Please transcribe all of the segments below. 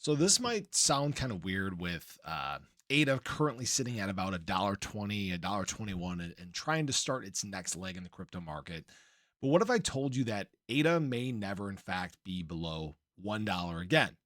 So this might sound kind of weird with ADA currently sitting at about $1.20, $1.21, and trying to start its next leg in the crypto market. But what if I told you that ADA may never, in fact, be below $1 again?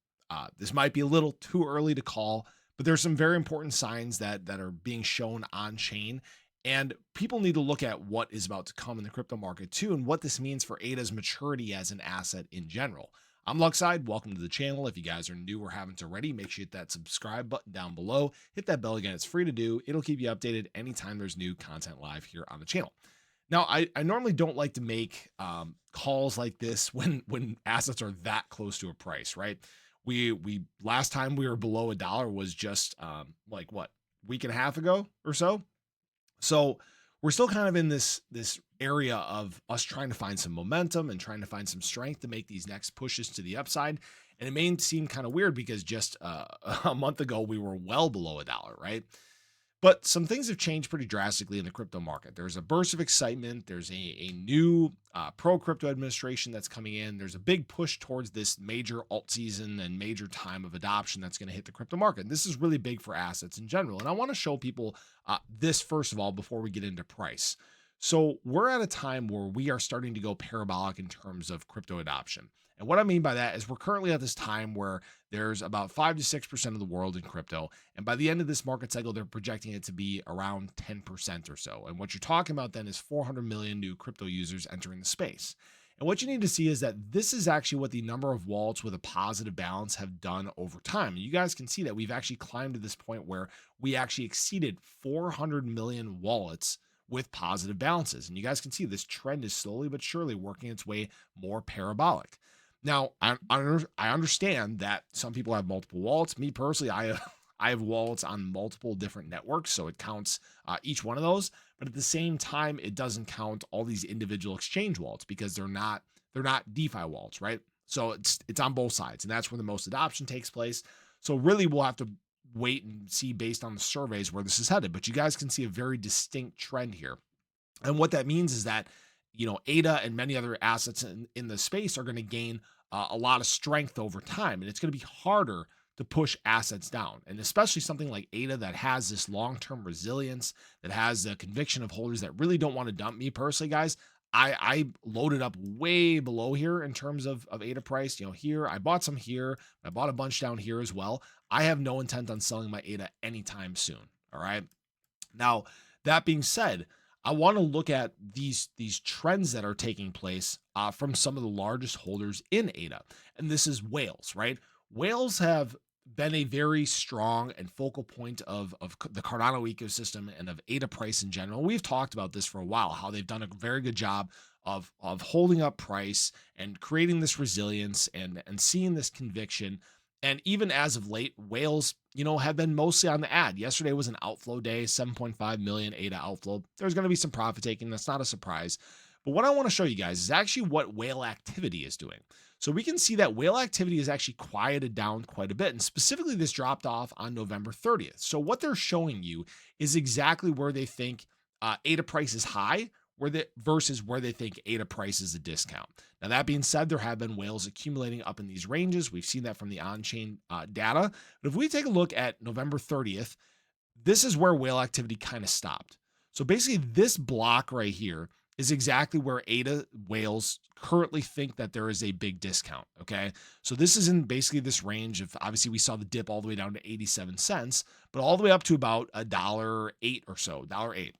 This might be a little too early to call, but there's some very important signs that are being shown on chain. And people need to look at what is about to come in the crypto market too, and what this means for ADA's maturity as an asset in general. I'm Luckside. Welcome to the channel. If you guys are new or haven't already, make sure you hit that subscribe button down below. Hit that bell again. It's free to do. It'll keep you updated anytime there's new content live here on the channel. Now, I normally don't like to make calls like this when assets are that close to a price, right? We last time we were below $1 was just like what, week and a half ago or so. So we're still kind of in this area of us trying to find some momentum and trying to find some strength to make these next pushes to the upside. And it may seem kind of weird because just a month ago we were well below $1, right? But some things have changed pretty drastically in the crypto market. There's a burst of excitement. There's a new pro crypto administration that's coming in. There's a big push towards this major alt season and major time of adoption that's going to hit the crypto market. And this is really big for assets in general. And I want to show people this first of all before we get into price. So we're at a time where we are starting to go parabolic in terms of crypto adoption. And what I mean by that is we're currently at this time where there's about 5 to 6% of the world in crypto. And by the end of this market cycle, they're projecting it to be around 10% or so. And what you're talking about then is 400 million new crypto users entering the space. And what you need to see is that this is actually what the number of wallets with a positive balance have done over time. And you guys can see that we've actually climbed to this point where we actually exceeded 400 million wallets with positive balances. And you guys can see this trend is slowly but surely working its way more parabolic. Now, I understand that some people have multiple wallets. Me personally, I have wallets on multiple different networks, so it counts each one of those. But at the same time, it doesn't count all these individual exchange wallets because they're not DeFi wallets, right? So it's on both sides, and that's where the most adoption takes place. So really, we'll have to wait and see based on the surveys where this is headed. But you guys can see a very distinct trend here. And what that means is that, ADA and many other assets in the space are going to gain a lot of strength over time. And it's going to be harder to push assets down. And especially something like ADA that has this long-term resilience, that has the conviction of holders that really don't want to dump. Me personally, guys, I loaded up way below here in terms of ADA price. Here, I bought some here. I bought a bunch down here as well. I have no intent on selling my ADA anytime soon. All right. Now, that being said, I want to look at these trends that are taking place from some of the largest holders in ADA, and this is whales, right? Whales have been a very strong and focal point of the Cardano ecosystem and of ADA price in general. We've talked about this for a while, how they've done a very good job of holding up price and creating this resilience and seeing this conviction. And even as of late, whales, have been mostly on the ad. Yesterday was an outflow day, 7.5 million ADA outflow. There's going to be some profit taking. That's not a surprise. But what I want to show you guys is actually what whale activity is doing. So we can see that whale activity is actually quieted down quite a bit. And specifically, this dropped off on November 30th. So what they're showing you is exactly where they think ADA price is high, versus where they think ADA price is a discount. Now, that being said, there have been whales accumulating up in these ranges. We've seen that from the on-chain data. But if we take a look at November 30th, this is where whale activity kind of stopped. So basically, this block right here is exactly where ADA whales currently think that there is a big discount. Okay. So this is in basically this range of, obviously we saw the dip all the way down to 87 cents, but all the way up to about $1.08 or so, $1.08.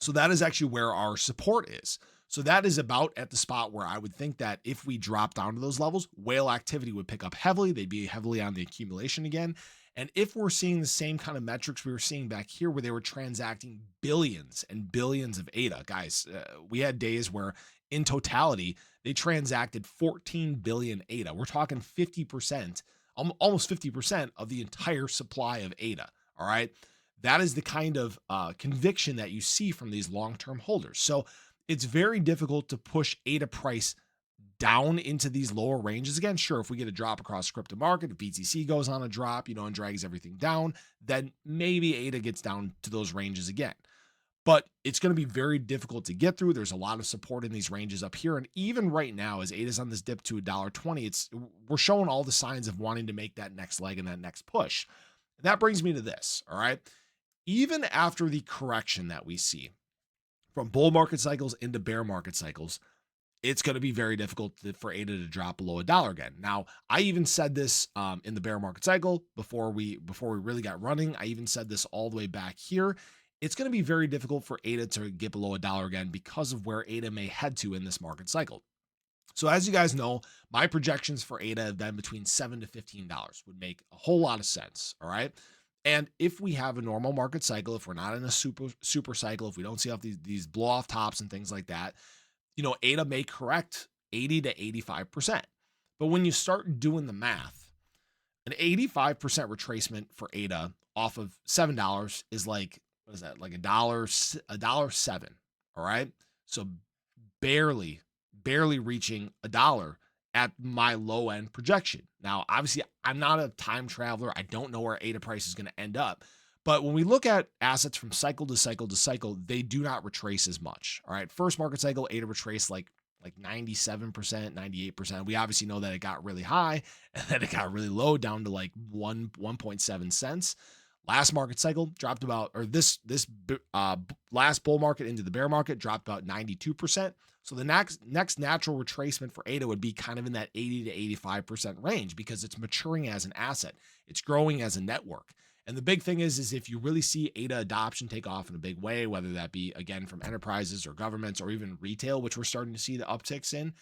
So that is actually where our support is. So that is about at the spot where I would think that if we drop down to those levels, whale activity would pick up heavily. They'd be heavily on the accumulation again. And if we're seeing the same kind of metrics we were seeing back here where they were transacting billions and billions of ADA, guys, we had days where in totality, they transacted 14 billion ADA. We're talking 50%, almost 50% of the entire supply of ADA. All right. That is the kind of conviction that you see from these long-term holders. So it's very difficult to push ADA price down into these lower ranges. Again, sure, if we get a drop across the crypto market, if BTC goes on a drop, and drags everything down, then maybe ADA gets down to those ranges again. but it's going to be very difficult to get through. There's a lot of support in these ranges up here. And even right now, as ADA's on this dip to $1.20, we're showing all the signs of wanting to make that next leg and that next push. And that brings me to this. All right. Even after the correction that we see from bull market cycles into bear market cycles, it's going to be very difficult for ADA to drop below $1 again. Now, I even said this in the bear market cycle before we really got running. I even said this all the way back here. It's going to be very difficult for ADA to get below $1 again because of where ADA may head to in this market cycle. So as you guys know, my projections for ADA have been between $7 to $15 would make a whole lot of sense. All right. And if we have a normal market cycle, if we're not in a super cycle, if we don't see off these blow off tops and things like that, ADA may correct 80 to 85%. But when you start doing the math, an 85% retracement for ADA off of $7 is like, what is that? Like $1.07. All right. So barely reaching $1 at my low end projection. Now, obviously, I'm not a time traveler. I don't know where ADA price is going to end up. But when we look at assets from cycle to cycle to cycle, they do not retrace as much. All right. First market cycle, ADA retraced like 97%, 98%. We obviously know that it got really high and then it got really low down to like 1.7 cents. Last market cycle dropped about, or this last bull market into the bear market dropped about 92%. So the next natural retracement for ADA would be kind of in that 80 to 85% range because it's maturing as an asset. It's growing as a network. And the big thing is if you really see ADA adoption take off in a big way, whether that be, again, from enterprises or governments or even retail, which we're starting to see the upticks in,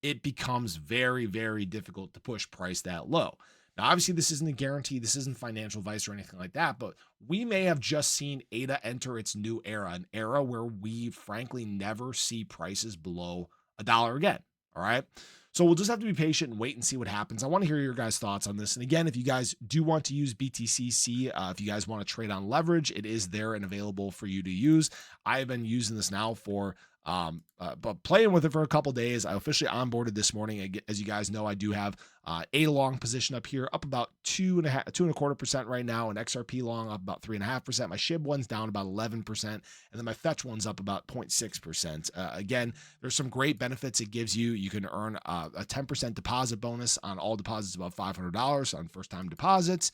it becomes very, very difficult to push price that low. Now, obviously, this isn't a guarantee. This isn't financial advice or anything like that, but we may have just seen ADA enter its new era, an era where we frankly never see prices below $1 again. All right. So we'll just have to be patient and wait and see what happens. I want to hear your guys' thoughts on this. And again, if you guys do want to use BTCC, if you guys want to trade on leverage, it is there and available for you to use. I have been using this now for but playing with it for a couple days. I officially onboarded this morning. As you guys know, I do have a long position up here, up about 2.25% right now, and XRP long up about 3.5%. My SHIB one's down about 11%, and then my Fetch one's up about 0.6%. Again, there's some great benefits it gives you. You can earn a 10% deposit bonus on all deposits above $500 on first-time deposits.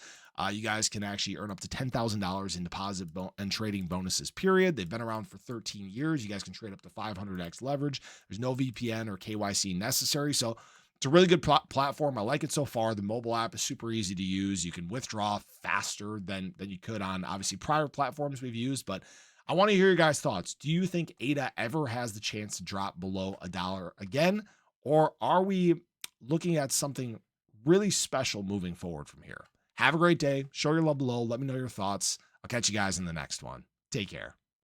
You guys can actually earn up to $10,000 in deposit and trading bonuses, period. They've been around for 13 years. You guys can trade up to 500x leverage. There's no VPN or KYC necessary. So it's a really good platform. I like it so far. The mobile app is super easy to use. You can withdraw faster than you could on obviously prior platforms we've used. But I want to hear your guys' thoughts. Do you think ADA ever has the chance to drop below $1 again? Or are we looking at something really special moving forward from here? Have a great day. Show your love below. Let me know your thoughts. I'll catch you guys in the next one. Take care.